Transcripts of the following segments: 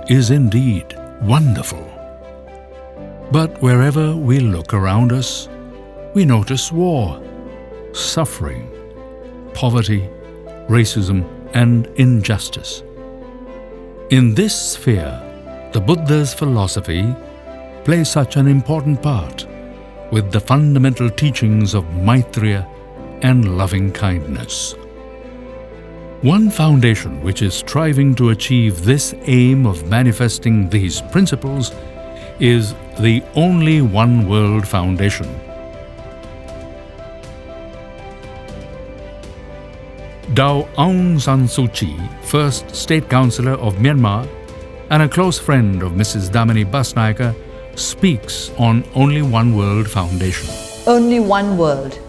is indeed wonderful. But wherever we look around us, we notice war, suffering, poverty, racism, and injustice. In this sphere, the Buddha's philosophy plays such an important part with the fundamental teachings of Maitreya and loving kindness. One foundation which is striving to achieve this aim of manifesting these principles is the Only One World Foundation. Daw Aung San Suu Kyi, first State Councillor of Myanmar and a close friend of Mrs. Damini Basnayake, speaks on Only One World Foundation. Only one world.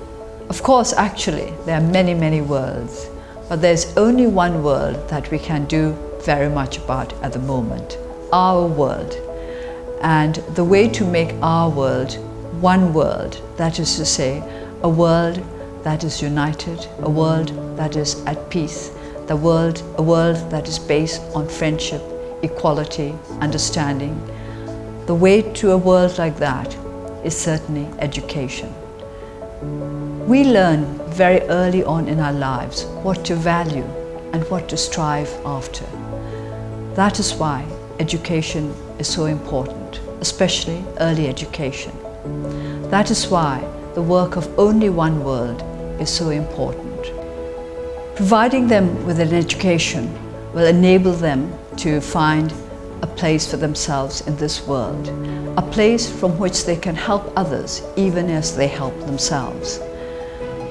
Of course, actually, there are many, many worlds, but there's only one world that we can do very much about at the moment, our world. And the way to make our world one world, that is to say, a world that is united, a world that is at peace, a world that is based on friendship, equality, understanding. The way to a world like that is certainly education. We learn very early on in our lives what to value and what to strive after. That is why education is so important, especially early education. That is why the work of Only One World is so important. Providing them with an education will enable them to find a place for themselves in this world, a place from which they can help others even as they help themselves.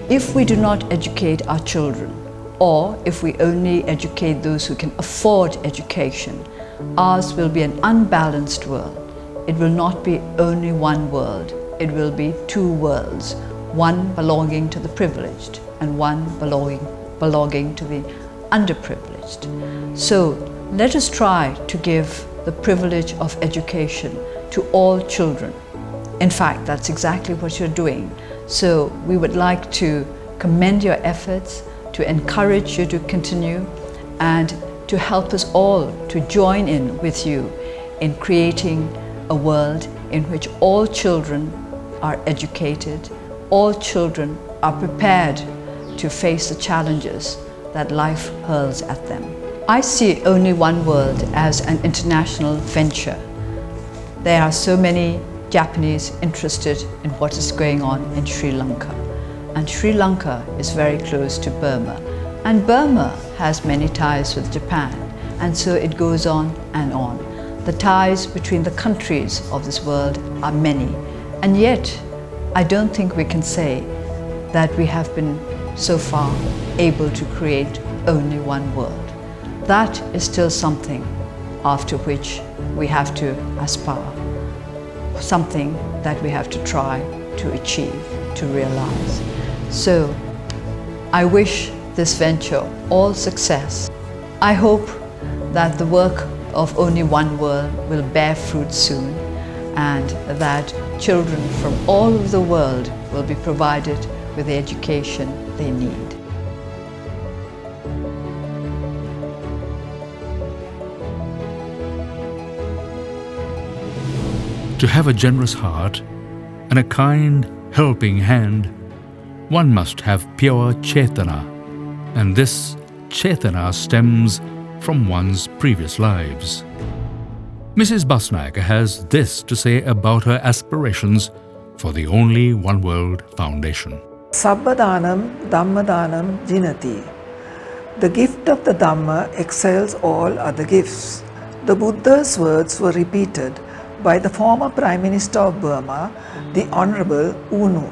If we do not educate our children, or if we only educate those who can afford education, ours will be an unbalanced world. It will not be only one world, it will be two worlds, one belonging to the privileged and one belonging to the underprivileged. So let us try to give the privilege of education to all children. In fact, that's exactly what you're doing. So we would like to commend your efforts, to encourage you to continue, and to help us all to join in with you in creating a world in which all children are educated, all children are prepared to face the challenges that life hurls at them. I see Only One World as an international venture. There are so many Japanese interested in what is going on in Sri Lanka. And Sri Lanka is very close to Burma. And Burma has many ties with Japan. And so it goes on and on. The ties between the countries of this world are many. And yet, I don't think we can say that we have been so far able to create only one world. That is still something after which we have to aspire, something that we have to try to achieve, to realize. So I wish this venture all success. I hope that the work of Only One World will bear fruit soon, and that children from all over the world will be provided with the education they need. To have a generous heart and a kind, helping hand, one must have pure Chetana, and this Chetana stems from one's previous lives. Mrs. Basnayake has this to say about her aspirations for the Only One World Foundation. Sabbadhanam Dhammadhanam Jinati. The gift of the Dhamma excels all other gifts. The Buddha's words were repeated by the former Prime Minister of Burma, the Honorable U Nu,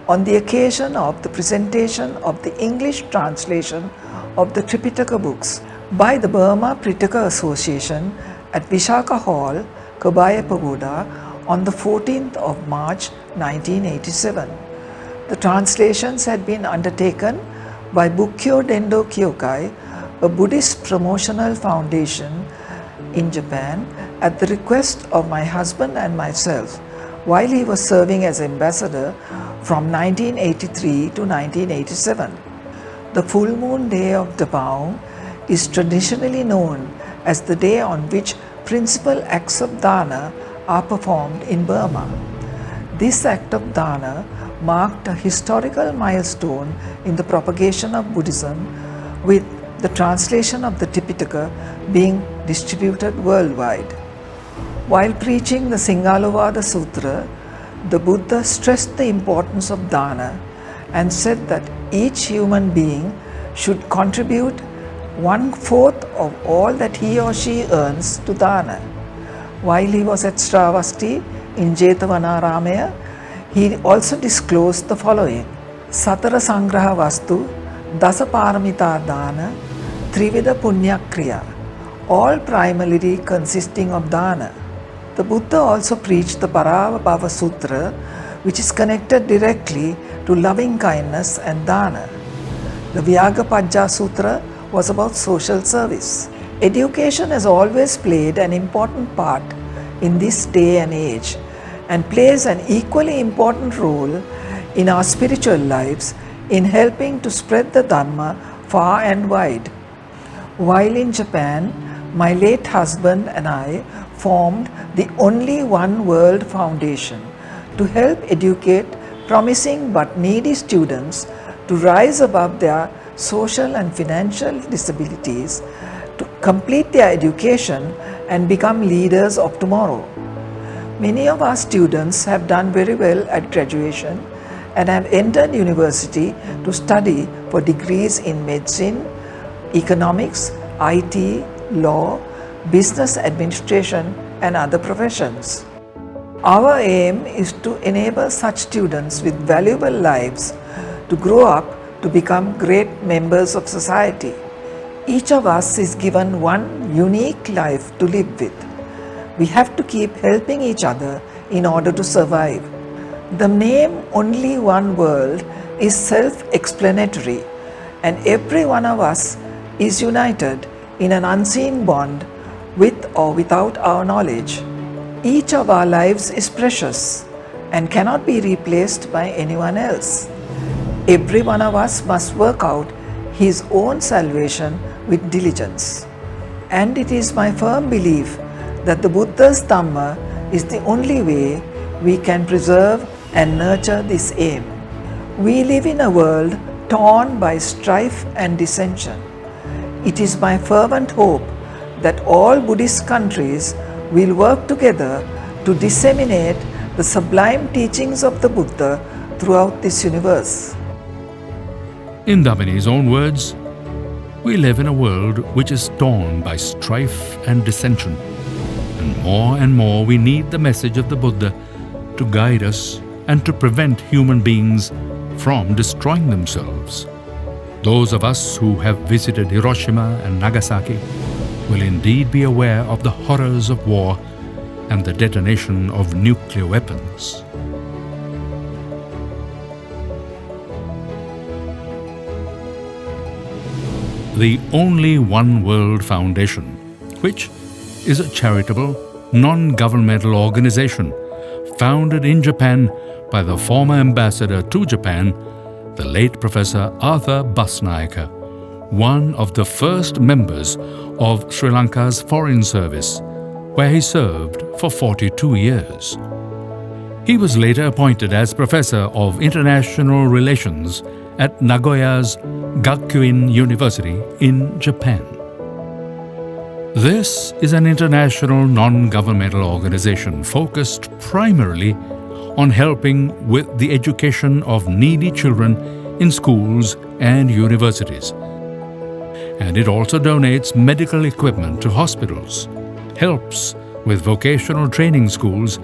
on the occasion of the presentation of the English translation of the Tripitaka books by the Burma Pitaka Association at Vishaka Hall, Kabaya Pagoda on the 14th of March 1987. The translations had been undertaken by Bukkyo Dendo Kyokai, a Buddhist promotional foundation in Japan, at the request of my husband and myself while he was serving as ambassador from 1983 to 1987. The full moon day of Dabaung is traditionally known as the day on which principal acts of dana are performed in Burma. This act of dana marked a historical milestone in the propagation of Buddhism, with the translation of the Tipitaka being distributed worldwide. While preaching the Singalovada Sutra, the Buddha stressed the importance of dana and said that each human being should contribute 1/4 of all that he or she earns to dana. While he was at Sravasti in Jetavanaramaya, he also disclosed the following: Satara Sangraha Vastu, Dasa Paramita Dana, Trivida Punya Kriya, all primarily consisting of dana. The Buddha also preached the Paravabhava Sutra, which is connected directly to loving kindness and dana. The Vyagapajja Sutra was about social service. Education has always played an important part in this day and age, and plays an equally important role in our spiritual lives in helping to spread the Dharma far and wide. While in Japan, my late husband and I formed the Only One World Foundation to help educate promising but needy students to rise above their social and financial disabilities, to complete their education and become leaders of tomorrow. Many of our students have done very well at graduation and have entered university to study for degrees in medicine, economics, IT, law, business administration, and other professions. Our aim is to enable such students with valuable lives to grow up to become great members of society. Each of us is given one unique life to live with. We have to keep helping each other in order to survive. The name Only One World is self-explanatory, and every one of us is united in an unseen bond with or without our knowledge. Each of our lives is precious and cannot be replaced by anyone else. Every one of us must work out his own salvation with diligence. And it is my firm belief that the Buddha's Dhamma is the only way we can preserve and nurture this aim. We live in a world torn by strife and dissension. It is my fervent hope that all Buddhist countries will work together to disseminate the sublime teachings of the Buddha throughout this universe. In Damini's own words, we live in a world which is torn by strife and dissension, and more we need the message of the Buddha to guide us and to prevent human beings from destroying themselves. Those of us who have visited Hiroshima and Nagasaki will indeed be aware of the horrors of war and the detonation of nuclear weapons. The Only One World Foundation, which is a charitable, non-governmental organization founded in Japan by the former ambassador to Japan, the late Professor Arthur Basnayake, one of the first members of Sri Lanka's Foreign Service, where he served for 42 years. He was later appointed as Professor of International Relations at Nagoya's Gakuin University in Japan. This is an international non-governmental organization focused primarily on helping with the education of needy children in schools and universities. And it also donates medical equipment to hospitals, helps with vocational training schools,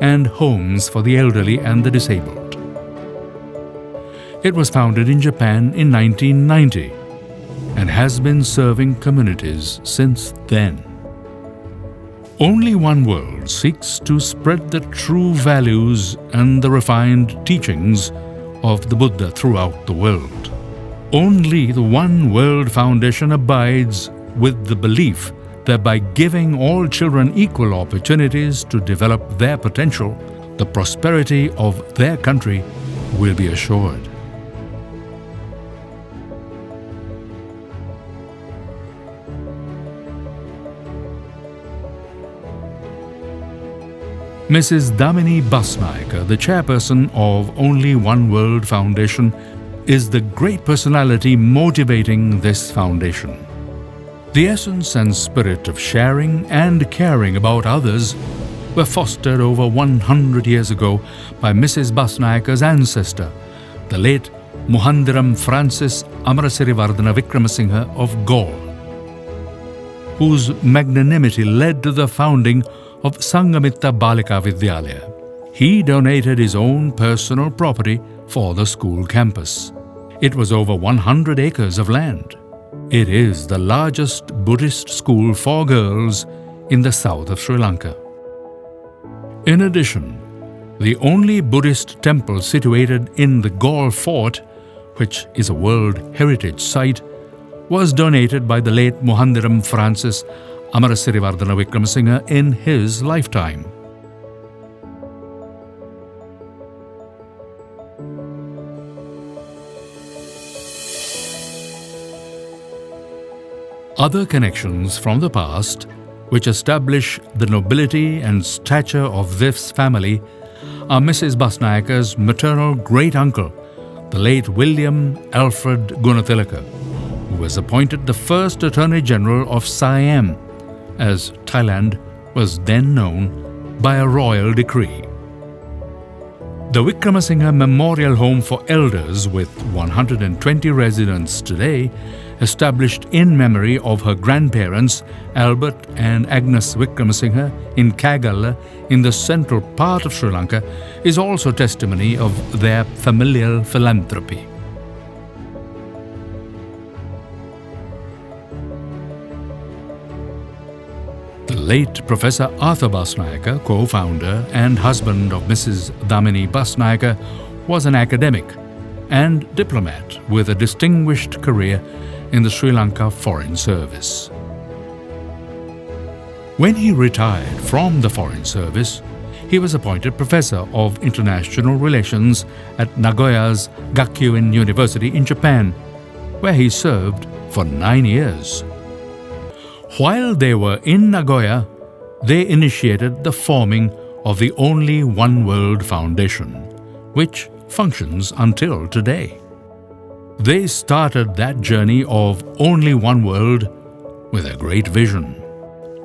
and homes for the elderly and the disabled. It was founded in Japan in 1990 and has been serving communities since then. Only One World seeks to spread the true values and the refined teachings of the Buddha throughout the world. Only the One World Foundation abides with the belief that by giving all children equal opportunities to develop their potential, the prosperity of their country will be assured. Mrs. Damini Basnayake, the chairperson of Only One World Foundation, is the great personality motivating this foundation. The essence and spirit of sharing and caring about others were fostered over 100 years ago by Mrs. Basnayake's ancestor, the late Muhandiram Francis Amarasirivardhana Vikramasinghe of Gaul, whose magnanimity led to the founding of Sangamitta Balika Vidyalaya. He donated his own personal property for the school campus. It was over 100 acres of land. It is the largest Buddhist school for girls in the south of Sri Lanka. In addition, the only Buddhist temple situated in the Gaul fort, which is a World Heritage Site, was donated by the late Muhandiram Francis Amarasirivardhana Vikramasinghe in his lifetime. Other connections from the past which establish the nobility and stature of this family are Mrs. Basnayake's maternal great-uncle, the late William Alfred Gunathilake, who was appointed the first Attorney General of Siam, as Thailand was then known, by a royal decree. The Vikramasinghe Memorial Home for Elders, with 120 residents today, established in memory of her grandparents Albert and Agnes Vikramasinghe in Kagala in the central part of Sri Lanka, is also testimony of their familial philanthropy. The late Professor Arthur Basnayake, co-founder and husband of Mrs. Damini Basnayake, was an academic and diplomat with a distinguished career in the Sri Lanka Foreign Service. When he retired from the Foreign Service, he was appointed Professor of International Relations at Nagoya's Gakuin University in Japan, where he served for 9 years. While they were in Nagoya, they initiated the forming of the Only One World Foundation, which functions until today. They started that journey of Only One World with a great vision: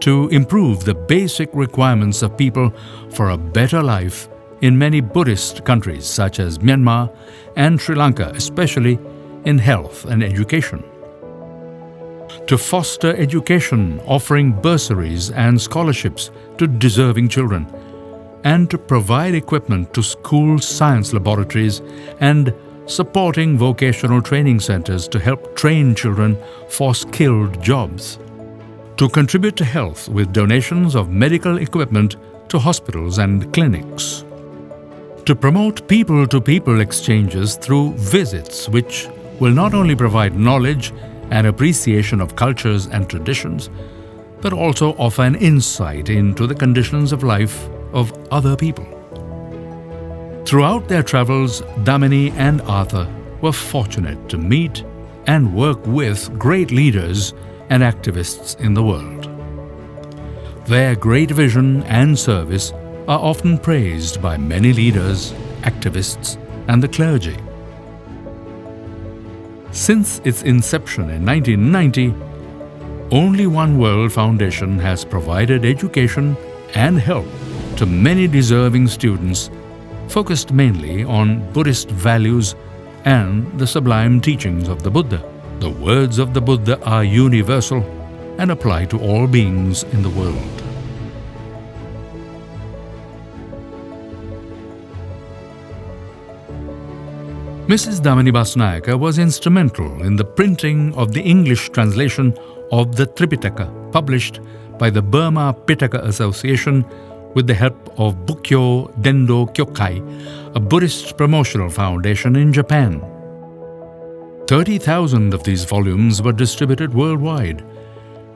to improve the basic requirements of people for a better life in many Buddhist countries such as Myanmar and Sri Lanka, especially in health and education. To foster education, offering bursaries and scholarships to deserving children, and to provide equipment to school science laboratories and supporting vocational training centers to help train children for skilled jobs. To contribute to health with donations of medical equipment to hospitals and clinics. To promote people-to-people exchanges through visits which will not only provide knowledge and appreciation of cultures and traditions, but also offer an insight into the conditions of life of other people. Throughout their travels, Damini and Arthur were fortunate to meet and work with great leaders and activists in the world. Their great vision and service are often praised by many leaders, activists, and the clergy. Since its inception in 1990, Only One World Foundation has provided education and help to many deserving students, focused mainly on Buddhist values and the sublime teachings of the Buddha. The words of the Buddha are universal and apply to all beings in the world. Mrs. Damini Basnayake was instrumental in the printing of the English translation of the Tripitaka, published by the Burma Pitaka Association with the help of Bukkyo Dendo Kyokai, a Buddhist promotional foundation in Japan. 30,000 of these volumes were distributed worldwide,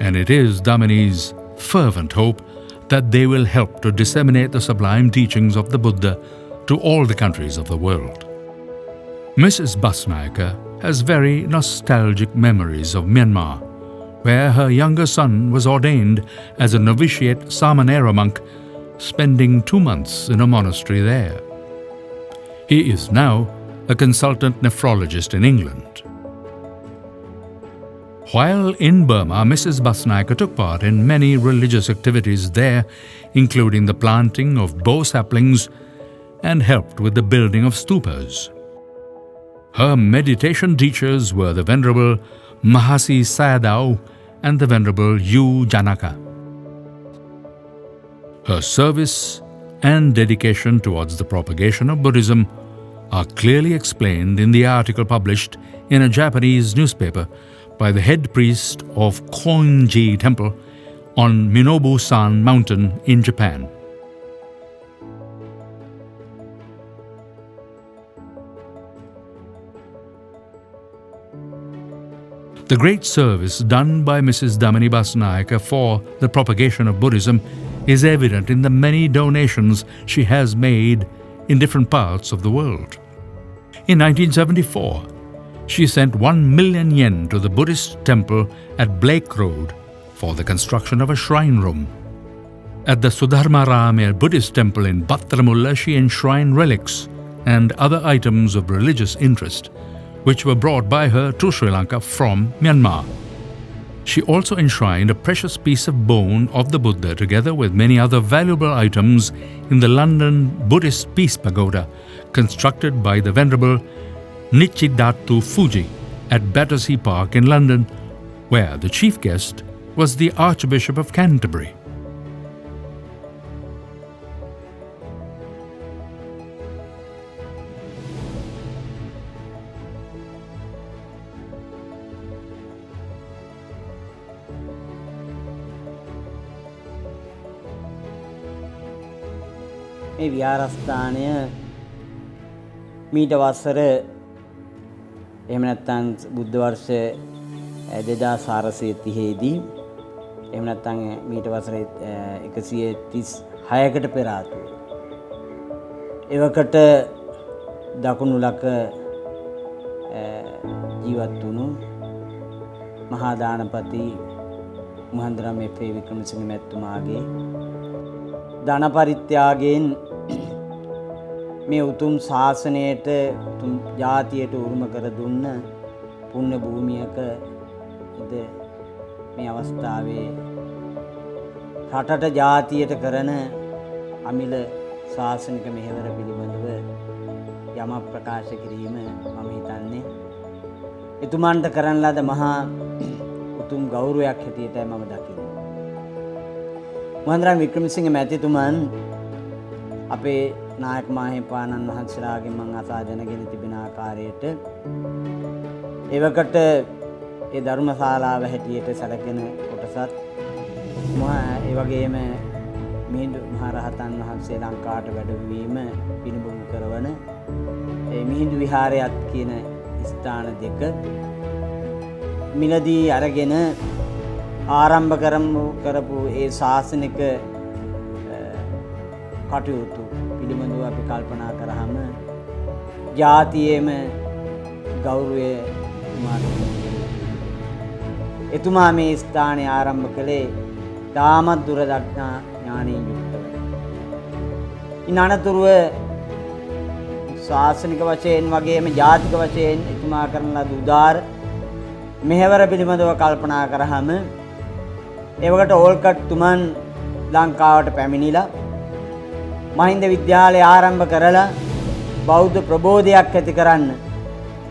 and it is Damini's fervent hope that they will help to disseminate the sublime teachings of the Buddha to all the countries of the world. Mrs. Basnayake has very nostalgic memories of Myanmar, where her younger son was ordained as a novitiate Samanera monk spending 2 months in a monastery there. He is now a consultant nephrologist in England. While in Burma, Mrs. Basnayake took part in many religious activities there, including the planting of bow saplings and helped with the building of stupas. Her meditation teachers were the Venerable Mahasi Sayadaw and the Venerable Yu Janaka. Her service and dedication towards the propagation of Buddhism are clearly explained in the article published in a Japanese newspaper by the head priest of Koinji Temple on Minobu-san Mountain in Japan. The great service done by Mrs. Damini Basnayake for the propagation of Buddhism is evident in the many donations she has made in different parts of the world. In 1974, she sent 1 million yen to the Buddhist temple at Blake Road for the construction of a shrine room. At the Sudharmarama Buddhist temple in Battaramulla, she enshrined relics and other items of religious interest, which were brought by her to Sri Lanka from Myanmar. She also enshrined a precious piece of bone of the Buddha together with many other valuable items in the London Buddhist Peace Pagoda, constructed by the Venerable Nichidatu Fuji at Battersea Park in London, where the chief guest was the Archbishop of Canterbury. මේ විහාරස්ථානය මීට වසර එහෙම නැත්නම් බුද්ධ වර්ෂ 2430 දී එහෙම නැත්නම් මීට වසර 136කට පෙර ආතුව එවකට දකුණු ලක ජීවත් වුණු මහා දානපති මහේන්ද්‍රම් එෆ්.ඒ. වික්‍රමසිංහ මැතිතුමාගේ ධන පරිත්‍යාගයෙන් මේ උතුම් ශාසනයට උතුම් ජාතියට උරුම කර දුන්න පුණ්‍ය භූමියක ඉද මේ අවස්ථාවේ රටට ජාතියට කරන අමිල ශාසනික මෙහෙවර පිළිබඳව යමක් ප්‍රකාශ කිරීම මම හිතන්නේ එතුමන්ට කරන ලද මහා උතුම් ගෞරවයක් හැටියටයි මම දකින්නේ. මහේන්ද්‍රම් වික්‍රමසිංහ මැතිතුමන් අපේ නායක මාහිමිපාණන් වහන්සේලාගෙන් මම අසා දැනගෙන තිබෙන ආකාරයට එවකට ඒ ධර්මශාලාව හැටියට සැලකෙන කොටසත් ඒ වගේම මිහිඳු මහරහතන් වහන්සේ ලංකාවට වැඩමවීම පිළිබිඹු කරවන ඒ මිහිඳු විහාරයත් කියන ස්ථාන දෙක මිලදී අරගෙන ආරම්භ කරපු ඒ ශාසනික කටයුතු පිළිබඳව අපි කල්පනා කරාම ජාතියේම ගෞරවය එතුමා මේ ස්ථානය ආරම්භ කළේ තාමත් දුරදක්නා ඥානයෙන් යුක්තව. ඉන් අනතුරුව ශාසනික වශයෙන් වගේම ජාතික වශයෙන් එතුමා කරන ලද උදාර මෙහෙවර පිළිබඳව කල්පනා කරාම එවකට ඕල්කට් තුමන් ලංකාවට පැමිණිලා මහින්ද විද්‍යාලය ආරම්භ කරලා බෞද්ධ ප්‍රබෝධයක් ඇති කරන්න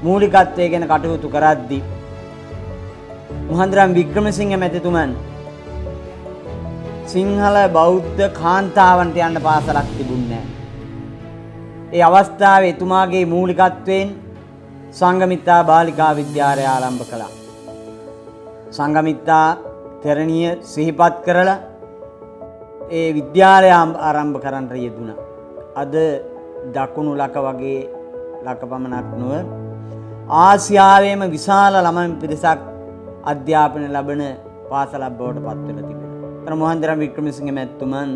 මූලිකත්වයේ ගැන කටයුතු කරද්දී මහේන්ද්‍රම් වික්‍රමසිංහ මැතිතුමන් සිංහල බෞද්ධ කාන්තාවන්ට යන්න පාසලක් තිබුණේ නැහැ. ඒ අවස්ථාවේ එතුමාගේ මූලිකත්වයෙන් සංඝමිත්තා බාලිකා විද්‍යාලය ආරම්භ කළා. සංඝමිත්තා තෙරණිය සිහිපත් කරලා ඒ විද්‍යාලය ආරම්භ කරන්න යෙදුණා. අද දකුණු ලක වගේ ලක පමණක් නොව ආසියාවේම විශාල ළමයින් පිරිසක් අධ්‍යාපනය ලබන පාසලක් බවට පත් වෙලා තිබෙනවා. මහේන්ද්‍රම් වික්‍රමසිංහ මැතිතුමන්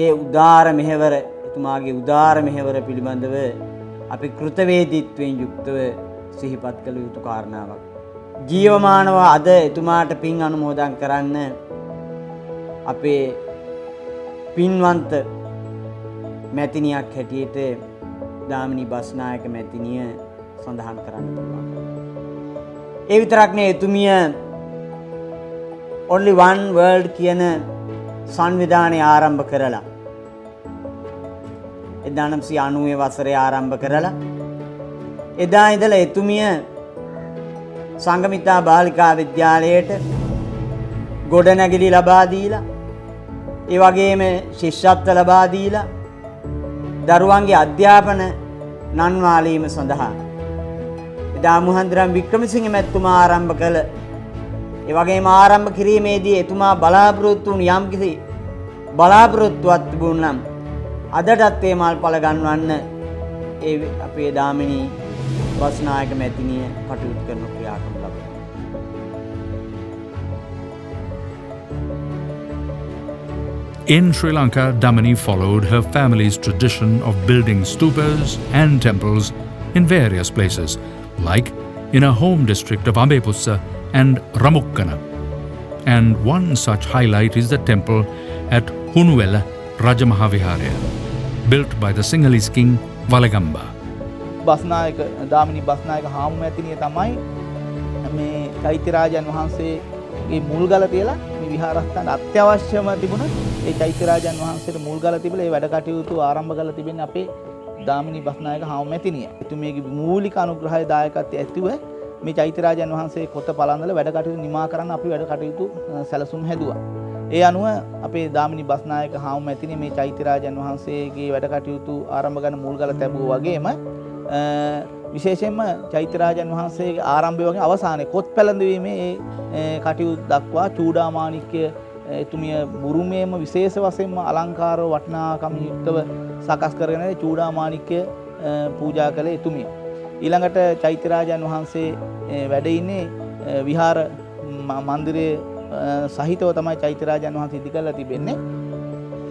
ඒ උදාර මෙහෙවර එතුමාගේ උදාර මෙහෙවර පිළිබඳව අපි කෘතවේදීත්වයෙන් යුක්තව සිහිපත් කළ යුතු කාරණාවක්. ජීවමානව අද එතුමාට පින් අනුමෝදන් කරන්න අපේ පින්වන්ත මැතිනියක් හැටියට දාමිනී බස්නායක මැතිනිය සඳහන් කරන්න පුළුවන්. ඒ විතරක් නෙවෙයි එතුමිය only one world කියන සංවිධානය ආරම්භ කරලා 1990 වසරේ ආරම්භ කරලා එදා ඉඳලා එතුමිය සංගමිතා බාලිකා විද්‍යාලයට ගොඩනැගිලි ලබා දීලා ඒ වගේම ශිෂ්‍යත්ව ලබා දීලා දරුවන්ගේ අධ්‍යාපන නන්වාලීම සඳහා එදා මුහන්දරම් වික්‍රමසිංහ මැතිතුමා ආරම්භ කළ ඒ වගේම ආරම්භ කිරීමේදී එතුමා බලාපොරොත්තු වුණු යම්කිසි බලාපොරොත්තුවක් තිබුණා නම් අදටත් ඒ මල්ඵල ගන්වන්න ඒ අපේ දාමිනී බස්නායක මැතිනිය කටයුතු කරන ක්‍රියාකම් ලබනවා. In Sri Lanka, Damini followed her family's tradition of building stupas and temples in various places, like in her home district of Ambepussa and Ramukkana. And one such highlight is the temple at Hunuwela Rajamahaviharaya, built by the Sinhalese king Valagamba. Basnayake දාමිනී Basnayake හාමු මැතිනිය තමයි මේ චෛත්‍යරාජයන් වහන්සේගේ මුල්ගල තියලා මේ විහාරස්ථාන අත්‍යවශ්‍යම තිබුණා. ඒ චෛත්‍යරාජයන් වහන්සේට මුල්ගල තිබිලා ඒ වැඩ කටයුතු ආරම්භ කරලා තිබෙන්නේ අපේ දාමිනී බස්නායක හාමු මැතිනිය. එතුමියගේ මූලික අනුග්‍රහය දායකත්වයේ ඇතිව මේ චෛත්‍යරාජයන් වහන්සේ කොත පලන්දල වැඩ කටයුතු නිමා කරන්න අපි වැඩ කටයුතු සැලසුම් හැදුවා. ඒ අනුව අපේ දාමිනී බස්නායක හාමු මැතිනිය මේ චෛත්‍යරාජයන් වහන්සේගේ වැඩ කටයුතු ආරම්භ කරන මුල්ගල තැබුවා වගේම විශේෂයෙන්ම චෛත්‍යරාජයන් වහන්සේගේ ආරම්භය වගේ අවසානයේ කොත් පැලඳවීමේ කටයුතු දක්වා චූඩාමාණික්‍ය එතුමිය බුරුමේම විශේෂ වශයෙන්ම අලංකාර වටිනාකම් යුක්තව සකස් කරගෙන චූඩාමාණික්‍ය පූජා කළේ එතුමිය. ඊළඟට චෛත්‍යරාජයන් වහන්සේ වැඩ ඉන්නේ විහාර මන්දිරයේ සහිතව තමයි චෛත්‍යරාජයන් වහන්සේ ඉදි කරලා තිබෙන්නේ.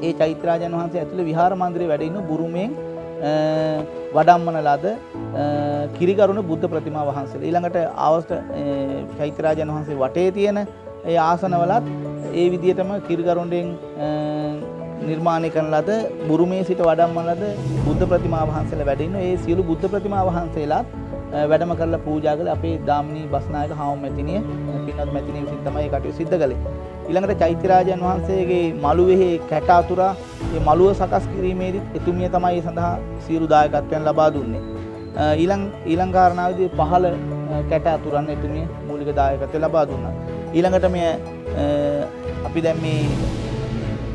ඒ චෛත්‍යරාජයන් වහන්සේ ඇතුළේ විහාර මන්දිරයේ වැඩ ඉන්න බුරුමෙන් වඩම්මන ලද කිරිගරුණ බුද්ධ ප්‍රතිමා වහන්සේලා. ඊළඟට ආවස්ත චෛත්‍යරාජයන් වහන්සේ වටේ තියෙන ඒ ආසනවලත් ඒ විදිහටම කිරිගරුණෙන් නිර්මාණය කරන ලද බුරුමේ සිට වඩම්මන ලද බුද්ධ ප්‍රතිමා වහන්සේලා වැඩ ඉන්න. ඒ සියලු බුද්ධ ප්‍රතිමා වහන්සේලාත් වැඩම කරලා පූජා කළ අපේ දාමිනී බස්නායක හාමු මැතිනිය පින්වත් මැතිනිය විසින් තමයි ඒ කටයුතු සිද්ධ කළේ. ඊළඟට චෛත්‍යරාජයන් වහන්සේගේ මළුවේ කැට අතුරා මේ මළුව සකස් කිරීමේදී එතුමිය තමයි ඒ සඳහා සියලු දායකත්වයන් ලබා දුන්නේ. ඊළඟ කාරණාවේදී පහළ කැට අතුරන් එතුමිය මූලික දායකත්වය ලබා දුන්නා. ඊළඟට මේ අපි දැන් මේ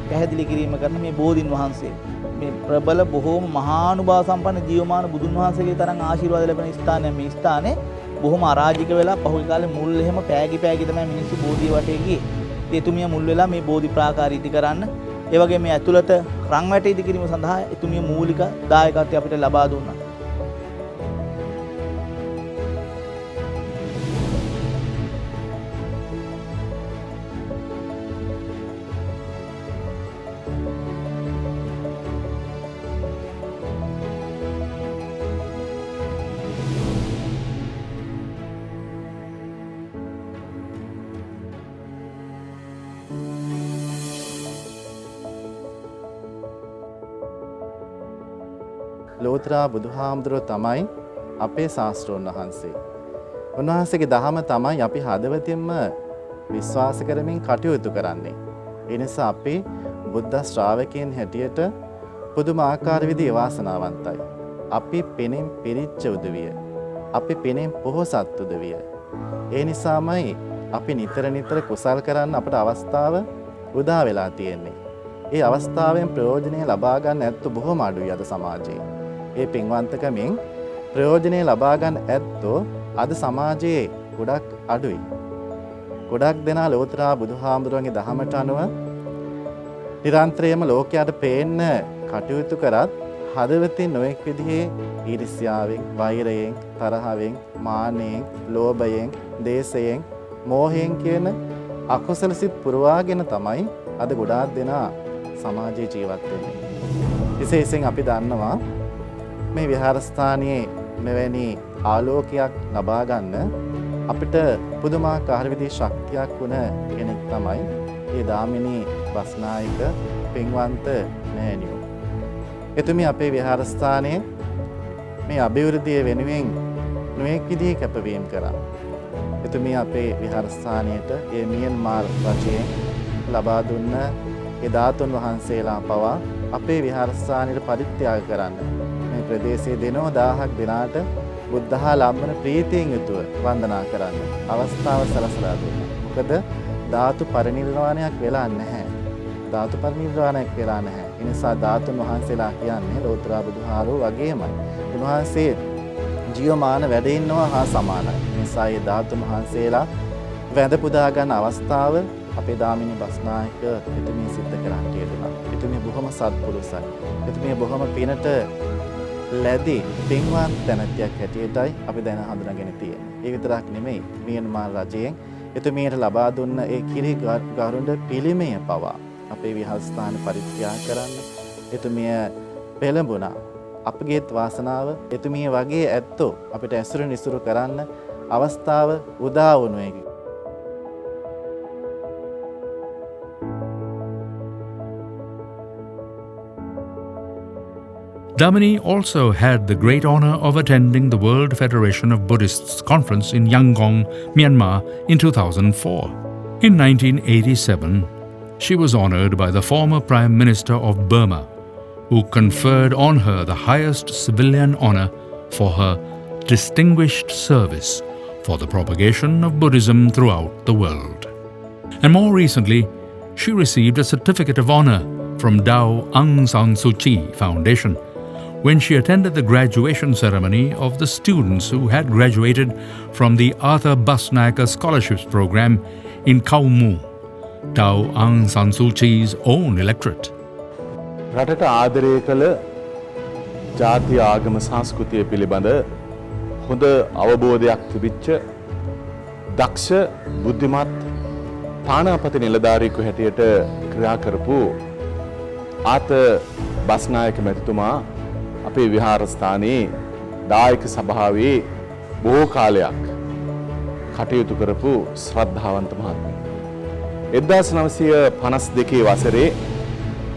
පැහැදිලි කිරීම කරන මේ බෝධින් වහන්සේ මේ ප්‍රබල බොහෝම මහානුභාව සම්පන්න ජීවමාන බුදුන් වහන්සේගේ තරම් ආශිර්වාද ලැබෙන ස්ථානය මේ ස්ථානේ බොහොම අරාජික වෙලා පහුගිය කාලේ මුල් එහෙම පෑගි තමයි මිනිස්සු බෝධිය වටේ ගියේ. එතුමිය මුල් වෙලා මේ බෝධි ප්‍රාකාරය ඉදි කරන්න ඒ වගේ මේ ඇතුළත රන් වැට ඉදි කිරීම සඳහා එතුමිය මූලික දායකත්වය අපිට ලබා දුන්නා. ලෝතරා බුදුහාමුදුරුවෝ තමයි අපේ ශාස්ත්‍රෝන් වහන්සේ. උන්වහන්සේගේ දහම තමයි අපි හදවතින්ම විශ්වාස කරමින් කටයුතු කරන්නේ. ඒ නිසා අපි බුද්ධ ශ්‍රාවකයන් හැටියට පුදුමාකාර විදිහේ වාසනාවන්තයි. අපි පෙනෙන් පිරිච්ච උදවිය. අපි පෙනෙන් පොහොසත් උදවිය. ඒ නිසාමයි අපි නිතර කුසල් කරන්න අපට අවස්ථාව උදා වෙලා තියෙන්නේ. ඒ අවස්ථාවෙන් ප්‍රයෝජනය ලබා ගන්න ඇත්තෝ බොහොම අඩුයි අද සමාජයේ. ඒ පින්වන්තකමින් ප්‍රයෝජනය ලබා ගන්න ඇත්තෝ අද සමාජයේ ගොඩක් අඩුයි. ගොඩක් දෙනා ලෝතරා බුදුහාමුදුරන්ගේ දහමට අනුව නිරන්තරයෙන්ම ලෝකයට පේන්න කටයුතු කරත් හදවතින් නොඑක් විදිහේ ඊර්ෂ්‍යාවෙන්, වෛරයෙන්, තරහවෙන්, මාන්නයෙන්, ලෝභයෙන්, දේශයෙන්, මෝහයෙන් කියන අකුසල සිත් පුරවාගෙන තමයි අද ගොඩාක් දෙනා සමාජයේ ජීවත් වෙන්නේ. විශේෂයෙන් අපි දන්නවා මේ විහාරස්ථානයේ මෙවැනි ආලෝකයක් ලබා ගන්න අපිට පුදුමාකාර විදිහේ ශක්තියක් වුණ කෙනෙක් තමයි මේ දාමිනී බස්නායක පින්වන්ත මෑණියෝ. එතුමිය අපේ විහාරස්ථානයේ මේ අභිවෘද්ධිය වෙනුවෙන් නොයෙක් විදිහේ කැපවීම් කරා. එතුමිය අපේ විහාරස්ථානයට ඒ මියන්මාර් රජයෙන් ලබා දුන්න ඒ ධාතුන් වහන්සේලා පවා අපේ විහාරස්ථානයට පරිත්‍යාග කරන්න මේ ප්‍රදේශයේ දිනෝ 1000ක් දිනාට බුද්ධ ලම්බන ප්‍රීතියෙන් යුතුව වන්දනා කරන්න අවස්ථාව සලසලා දුන්නා. මොකද ධාතු පරිනිර්වාණයක් වෙලා නැහැ. ධාතු පරිනිර්වාණයක් වෙලා නැහැ. ඒ නිසා ධාතුන් වහන්සේලා කියන්නේ ලෝතර බුදුහාරෝ වගේමයි. උන්වහන්සේ ජීවමාන වැඩ ඉන්නවා හා සමානයි. ඒ නිසා මේ ධාතුන් වහන්සේලා වැඳ පුදා ගන්න අවස්ථාව අපේ දාමිනී බස්නායක එතුමිය සිද්ධ කරන්න යෙදුණා. එතුමිය බොහොම සත්පුරුසයි. එතුමිය බොහොම පිනට ලැබි පින්වත් තැනැත්තියක් හැටියටයි අපි දැන හඳුනාගෙන තියෙන්නේ. ඒ විතරක් නෙමෙයි මියන්මාර් රජයෙන් එතුමියට ලබා දුන්න ඒ කිරි ගරුඬ පිළිමය පවා අපේ විහාරස්ථාන පරිත්‍යාග කරන්න එතුමිය පෙළඹුණා. අපගේත් වාසනාව එතුමිය වගේ ඇත්තෝ අපිට ඇසුරු නිසුරු කරන්න අවස්ථාව උදා වුණු එක. Damini also had the great honor of attending the World Federation of Buddhists conference in Yangon, Myanmar in 2004. In 1987, she was honored by the former Prime Minister of Burma, who conferred on her the highest civilian honor for her distinguished service for the propagation of Buddhism throughout the world. And more recently, she received a certificate of honor from Dao Aung San Suu Kyi Foundation when she attended the graduation ceremony of the students who had graduated from the Arthur Basnayake Scholarships Program in Kaumu, Dao Aung San Suu Kyi's own electorate. රටට ආදරය කළ ජාතිය ආගම සංස්කෘතිය පිළිබඳ හොඳ අවබෝධයක් තිබිච්ච දක්ෂ බුද්ධිමත් තානාපති නිලධාරියෙකු හැටියට ක්‍රියා කරපු ආත බස්නායක මැතිතුමා අපේ විහාරස්ථානයේ දායක සභාවේ බොහෝ කාලයක් කටයුතු කරපු ශ්‍රද්ධාවන්ත මහත්මයෙක්. 1952 වසරේ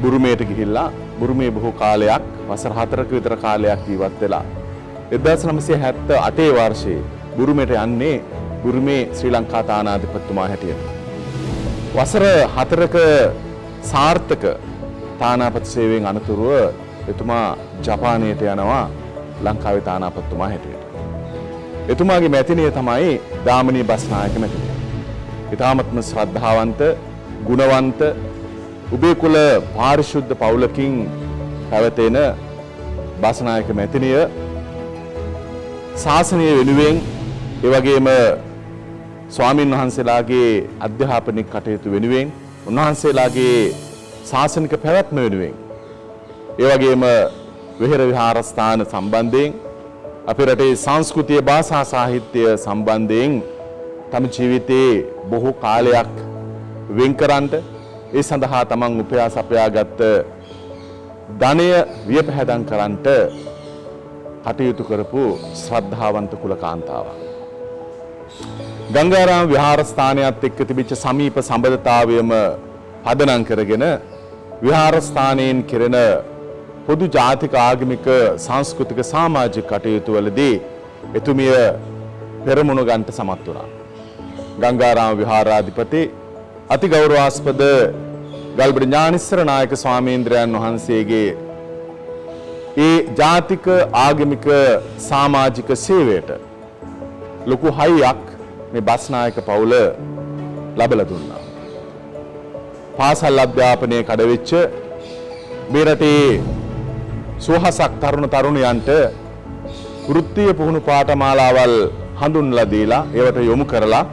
බුරුමයට ගිහිල්ලා බුරුමේ බොහෝ කාලයක් වසර 4ක විතර කාලයක් ජීවත් වෙලා 1978 වර්ෂයේ බුරුමයට යන්නේ බුරුමේ ශ්‍රී ලංකා තානාධිපතිතුමා හැටියට. වසර 4ක සාර්ථක තානාපති සේවයෙන් අනතුරුව එතුමා ජපානයට යනවා ලංකාවේ තානාපතිතුමා හැටියට. එතුමාගේ මැතිණිය තමයි දාමිනී බස්නායක මැතිණිය. ඊටාත්ම ශ්‍රද්ධාවන්ත, ගුණවන්ත, උභය කුල පාරිශුද්ධ පවුලකින් පැවතෙන බස්නායක මැතිණිය ශාසනය වෙනුවෙන් ඒ වගේම ස්වාමින් වහන්සේලාගේ අධ්‍යාපනික කටයුතු වෙනුවෙන් උන්වහන්සේලාගේ ශාසනික පැවැත්ම වෙනුවෙන් ඒ වගේම විහෙර විහාරස්ථාන සම්බන්ධයෙන් අපේ රටේ සංස්කෘතිය භාෂා සාහිත්‍ය සම්බන්ධයෙන් තම ජීවිතේ බොහෝ කාලයක් වෙන් කරන්ට ඒ සඳහා තමන් උපයා සපයාගත් ධනය වියපැහැදම් කරන්ට කටයුතු කරපු ශ්‍රද්ධාවන්ත කුලකාන්තාවක්. ගංගාරාම විහාරස්ථානයත් එක්ක තිබිච්ච සමීප සම්බන්ධතාවයම පදනම් කරගෙන විහාරස්ථානයෙන් කෙරෙන පොදු ජාතික ආගමික සංස්කෘතික සමාජික කටයුතු වලදී එතුමිය පෙරමුණ ගන්නට සමත් වුණා. ගංගාරාම විහාරාධිපති අති ගෞරවාස්පද ගල්බඩ ඥානිස්සර නායක ස්වාමීන්ද්‍රයන් වහන්සේගේ ඒ ජාතික ආගමික සමාජික සේවයට ලොකු හයියක් මේ බස්නායක පවුල ලබලා දුන්නා. පාසල් අධ්‍යාපනයේ කඩවෙච්ච මේ රටේ සුවහසක් තරුණ තරුණියන්ට වෘත්තීය පුහුණු පාඨමාලාවල් හඳුන්වලා දීලා ඒවට යොමු කරලා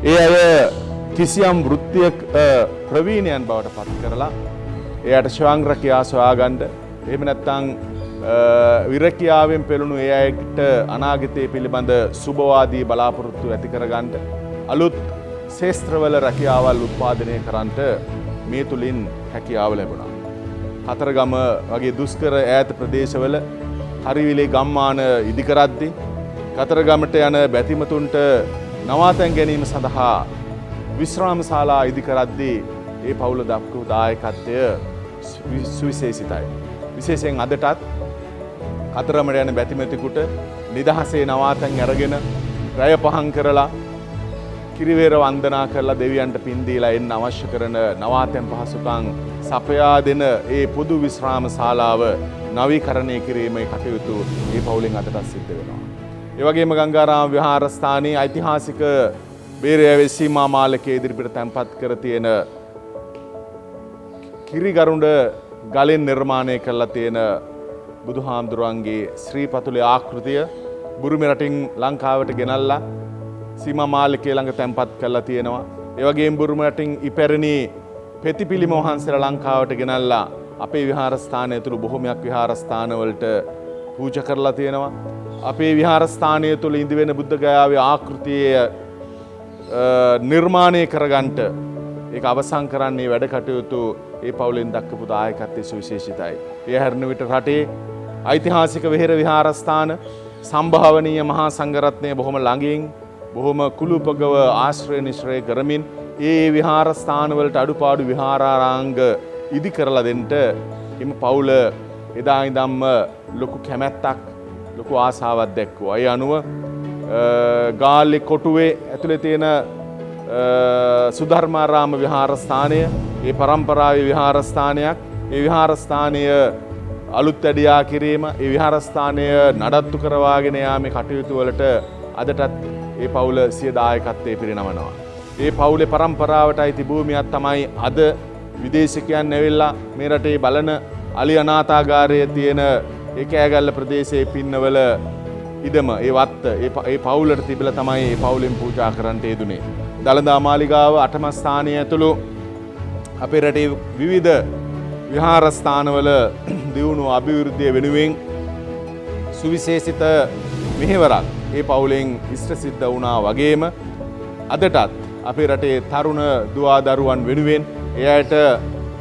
ඒ අය කිසියම් වෘත්තීය ප්‍රවීණයන් බවට පත් කරලා එයාට ශාංග රැකියාව සොයාගන්න එහෙම නැත්නම් විරකියාවෙන් පෙළුණු ඒ අයට අනාගතයේ පිළිබඳ සුබවාදී බලාපොරොත්තු ඇති කරගන්න අලුත් ශාස්ත්‍රවල රැකියාවල් උත්පාදනය කරන්නට මේ තුලින් හැකියාව ලැබුණා. කතරගම වගේ දුෂ්කර ඈත ප්‍රදේශවල හරිවිලේ ගම්මාන ඉදි කරද්දී කතරගමට යන බැතිමතුන්ට නවාතැන් ගැනීම සඳහා විශ්‍රාම ශාලා ඉදි කරද්දී ඒ පවුල දක්වපු දායකත්වය සුවිශේෂිතයි. විශේෂයෙන් අදටත් කතරමට යන බැතිමතිකුට නිදහසේ නවාතැන් අරගෙන රැය පහන් කරලා කිරිවේර වන්දනා කරලා දෙවියන්ට පින් දීලා එන්න අවශ්‍ය කරන නවාතැන් පහසුකම් සපයා දෙන ඒ පොදු විශ්‍රාම ශාලාව නවීකරණය කිරීමේ කටයුතු මේ පවුලෙන් අදටත් සිද්ධ වෙනවා. ඒ වගේම ගංගාරාම විහාරස්ථානයේ ඓතිහාසික බේරෑවේ සීමා මාලකයේ ඉදිරිපිට තැන්පත් කර තියෙන කිරිගරුඬ ගලෙන් නිර්මාණය කරලා තියෙන බුදුහාමුදුරන්ගේ ශ්‍රී පතුලේ ආකෘතිය බුරුම රටින් ලංකාවට ගෙනල්ලා සීමා මාලකයේ ළඟ තැන්පත් කරලා තියෙනවා. ඒ වගේම බුරුම රටින් ඉපැරණි පෙතිපිලිම වහන්සේලා ලංකාවට ගෙනල්ලා අපේ විහාරස්ථානය තුළ බොහොමයක් විහාරස්ථානවලට පූජා කරලා තියෙනවා. අපේ විහාරස්ථානය තුළ ඉඳිවෙන බුද්ධ ගයාවේ ආකෘතිය නිර්මාණය කරගන්නට ඒක අවසන් කරන්නේ වැඩ කටයුතු ඒ පවුලෙන් දක්වපු දායකත්වයේ සුවිශේෂිතයි. ඒ හැරෙන විට රටේ ඓතිහාසික වෙහෙර විහාරස්ථාන සම්භාවනීය මහා සංඝරත්නය බොහොම ළඟින් බොහොම කුළුපගව ආශ්‍රය නිශ්‍රය කරමින් ඒ විහාරස්ථානවලට අඩුපාඩු විහාරාරාංග ඉදි කරලා දෙන්න එම පවුල එදා ඉඳන්ම ලොකු කැමැත්තක් ලොකු ආසාවක් දැක්වුවා. ඒ අනුව ගාල්ලේ කොටුවේ ඇතුලේ තියෙන සුධර්මාරාම විහාරස්ථානය ඒ පරම්පරාවේ විහාරස්ථානයක්. ඒ විහාරස්ථානය අලුත් වැඩියා කිරීම, ඒ විහාරස්ථානය නඩත්තු කරවාගෙන යාමේ කටයුතු වලට අදටත් ඒ පවුල සිය දායකත්වයේ පිරිනමනවා. ඒ පවුලේ පරම්පරාවට අයිති භූමියක් තමයි අද විදේශිකයන් ඇවිල්ලා මේ රටේ බලන අලි අනාථාගාරයේ තියෙන ඒ කෑගල්ල ප්‍රදේශයේ පින්නවල ඉඩම ඒ වත්ත ඒ පවුලට තිබිලා තමයි ඒ පවුලෙන් පූජා කරන්නට යෙදුනේ. දළදා මාලිගාව 8ම ස්ථානයේ ඇතුළු අපේ රටේ විවිධ විහාරස්ථානවල දියුණුව අභිවෘද්ධිය වෙනුවෙන් සුවිශේෂිත මෙහෙවරක් ඒ පවුලෙන් ඉෂ්ට සිද්ධ වුණා වගේම අදටත් අපේ රටේ තරුණ දුවා දරුවන් වෙනුවෙන් එයාට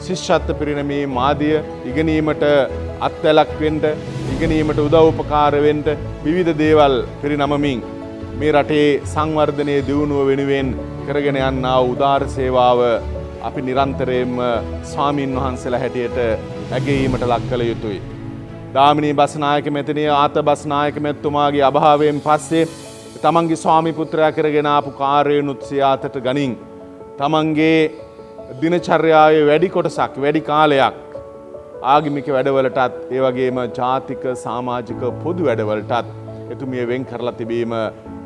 ශිෂ්‍යත්ව පිරිනැමීම් ආදිය ඉගෙනීමට අත්වැලක් වෙන්න, ඉගෙනීමට උදව් උපකාර වෙන්න විවිධ දේවල් පිරිනමමින් මේ රටේ සංවර්ධනයේ දියුණුව වෙනුවෙන් කරගෙන යනා උදාර සේවාව අපි නිරන්තරයෙන්ම ස්වාමින් වහන්සේලා හැටියට ඇගීමට ලක් කළ යුතුයි. දාමිනී බස්නායක මෙතනිය ආත බස්නායක මෙතුමාගේ අභාවයෙන් පස්සේ තමන්ගේ ස්වාමි පුත්‍රයා කරගෙන ආපු කාර්යනුත් සියාතට ගනින් තමන්ගේ දිනචර්යාවේ වැඩි කොටසක් වැඩි කාලයක් ආගමික වැඩවලටත් ඒ වගේම ජාතික සමාජික පොදු වැඩවලටත් එතුමිය වෙන් කරලා තිබීම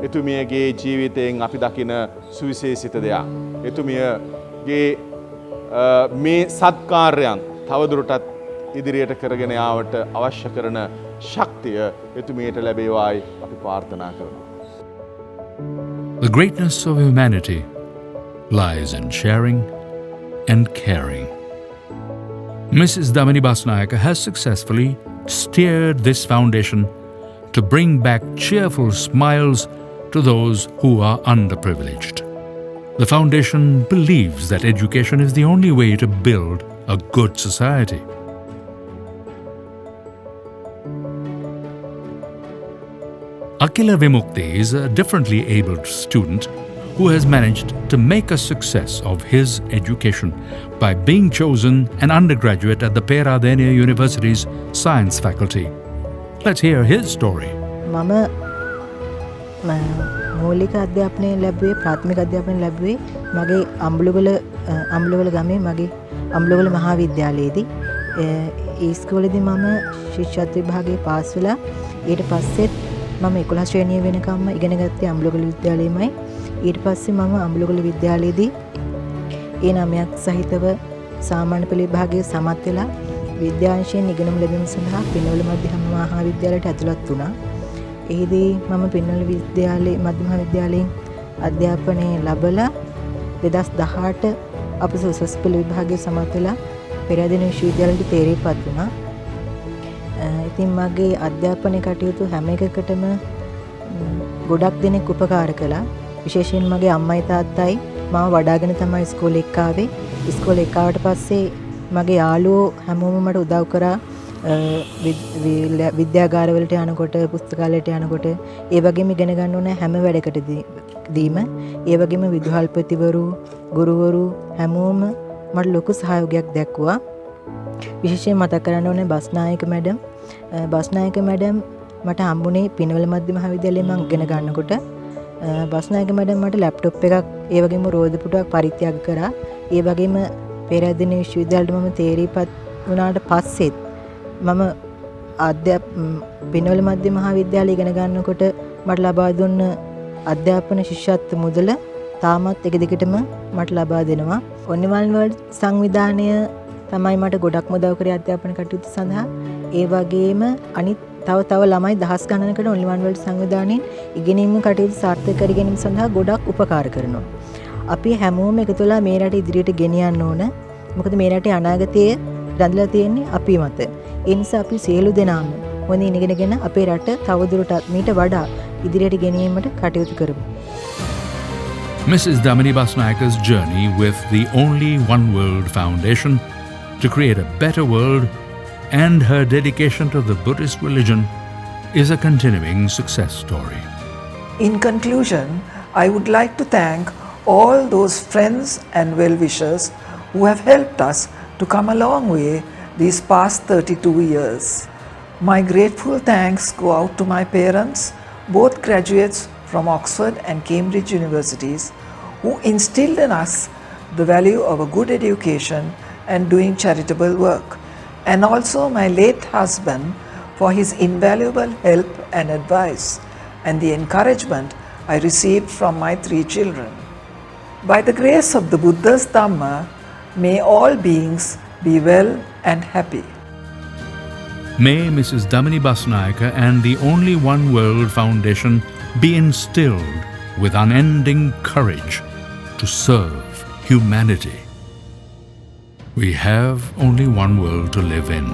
එතුමියගේ ජීවිතයෙන් අපි දකින සුවිශේෂිත දෙයක්. එතුමියගේ මේ සත්කාර්යයන් තවදුරටත් ඉදිරියට කරගෙන යාමට අවශ්‍ය කරන ශක්තිය එතුමියට ලැබේවායි අපි ප්‍රාර්ථනා කරනවා. The greatness of humanity lies in sharing and caring. Mrs. Damini Basnayake has successfully steered this foundation to bring back cheerful smiles to those who are underprivileged. The foundation believes that education is the only way to build a good society. Akila Vimukti is a differently abled student who has managed to make a success of his education by being chosen an undergraduate at the Peradeniya University's science faculty. Let's hear his story. මම මූලික අධ්‍යාපනය ලැබුවේ ප්‍රාථමික අධ්‍යාපනය ලැබුවේ මගේ අම්බලුගල ගමේ මගේ අම්බලුගල මහා විද්‍යාලයේදී. ඒ ඉස්කෝලේදී මම ශිෂ්‍යත්ව විභාගයේ පාස් වෙලා ඊට පස්සෙත් මම 11 ශ්‍රේණිය වෙනකම්ම ඉගෙන ගත්තේ අම්බලුගල විද්‍යාලයේමයි. ඊට පස්සේ මම අම්බලුගල විද්‍යාලයේදී ඒ 9ක් සහිතව සාමාන්‍ය පෙළ විභාගයේ සමත් වෙලා විද්‍යාංශයෙන් ඉගෙනුම ලැබීම සඳහා පින්නවල මධ්‍යම මහා විද්‍යාලයට ඇතුළත් වුණා. එහිදී මම පින්නවල විද්‍යාලයේ මධ්‍යම විද්‍යාලයෙන් අධ්‍යාපනය ලැබලා 2018 අපේ උසස් පෙළ විභාගයේ සමත් වෙලා පෙරදින විශ්වවිද්‍යාලයට තේරීපත් වුණා. ඉතින් මගේ අධ්‍යාපන කටයුතු හැම එකකටම ගොඩක් දෙනෙක් උපකාර කළා. විශේෂයෙන් මගේ අම්මයි තාත්තයි මාව වඩාගෙන තමයි ඉස්කෝලේ එක්ක ආවේ. ඉස්කෝලේ එක්ක ආවට පස්සේ මගේ යාළුවෝ හැමෝම මට උදව් කරා. විද්‍යාගාරවලට යනකොට, පුස්තකාලයට යනකොට, ඒ වගේම ඉගෙන ගන්න ඕන හැම වැඩකටදීම, ඒ වගේම විදුහල්පතිවරු, ගුරුවරු හැමෝම මට ලොකු සහයෝගයක් දැක්වුවා. විශේෂයෙන් මතක් කරන්න ඕනේ බස්නායක මැඩම්. බස්නායක මැඩම් මට හම්බුනේ පිනවල මධ්‍ය මහාවිද්‍යාලයේ මම ඉගෙන ගන්නකොට. බස්නායක මැඩම් මට ලැප්ටොප් එකක් ඒ වගේම රෝද පුටුවක් පරිත්‍යාග කරා. ඒ වගේම පෙරදින විශ්වවිද්‍යාලයට මම තේරීපත් වුණාට පස්සෙත් මම පිනවල මධ්‍ය මහාවිද්‍යාලයේ ඉගෙන ගන්නකොට මට ලබා දුන්න අධ්‍යාපන ශිෂ්‍යත්ව මුදල තාමත් එක දිගටම මට ලබා දෙනවා. ඔන්ලි වන් වර්ල්ඩ් සංවිධානය තමයි මට ගොඩක්ම උදව් කරේ අධ්‍යාපන කටයුතු සඳහා. ඒ වගේම අනිත් තව ළමයි දහස් ගණනකට ඔන්ලි වන් වර්ල්ඩ් සංවිධානයෙන් ඉගෙනීම් කටයුතු සාර්ථක කර ගැනීම සඳහා ගොඩක් උපකාර කරනවා. අපි හැමෝම එකතු වෙලා මේ රට ඉදිරියට ගෙනියන්න ඕන. මොකද මේ රටේ අනාගතයේ රැඳිලා තියෙන්නේ අපි මත. ඒ නිසා අපි සියලු දෙනාම හොඳින් ඉගෙනගෙන අපේ රට තවදුරටත් මීට වඩා ඉදිරියට ගෙනීමට කටයුතු කරමු. Mrs. Damini Basnayake's journey with the Only One World Foundation to create a better world and her dedication to the Buddhist religion is a continuing success story. In conclusion, I would like to thank all those friends and well-wishers who have helped us to come a long way these past 32 years. My grateful thanks go out to my parents, both graduates from Oxford and Cambridge universities, who instilled in us the value of a good education and doing charitable work, and also my late husband for his invaluable help and advice and the encouragement I received from my 3 children. By the grace of the Buddha's Dhamma, may all beings be well and happy. May Mrs. Damini Basnayake and the Only One World Foundation be instilled with unending courage to serve humanity. We have only one world to live in.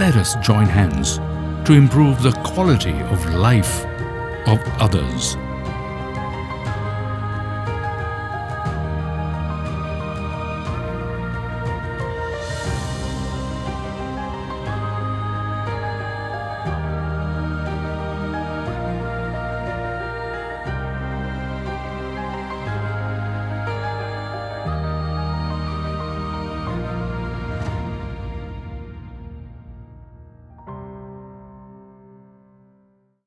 Let us join hands to improve the quality of life of others.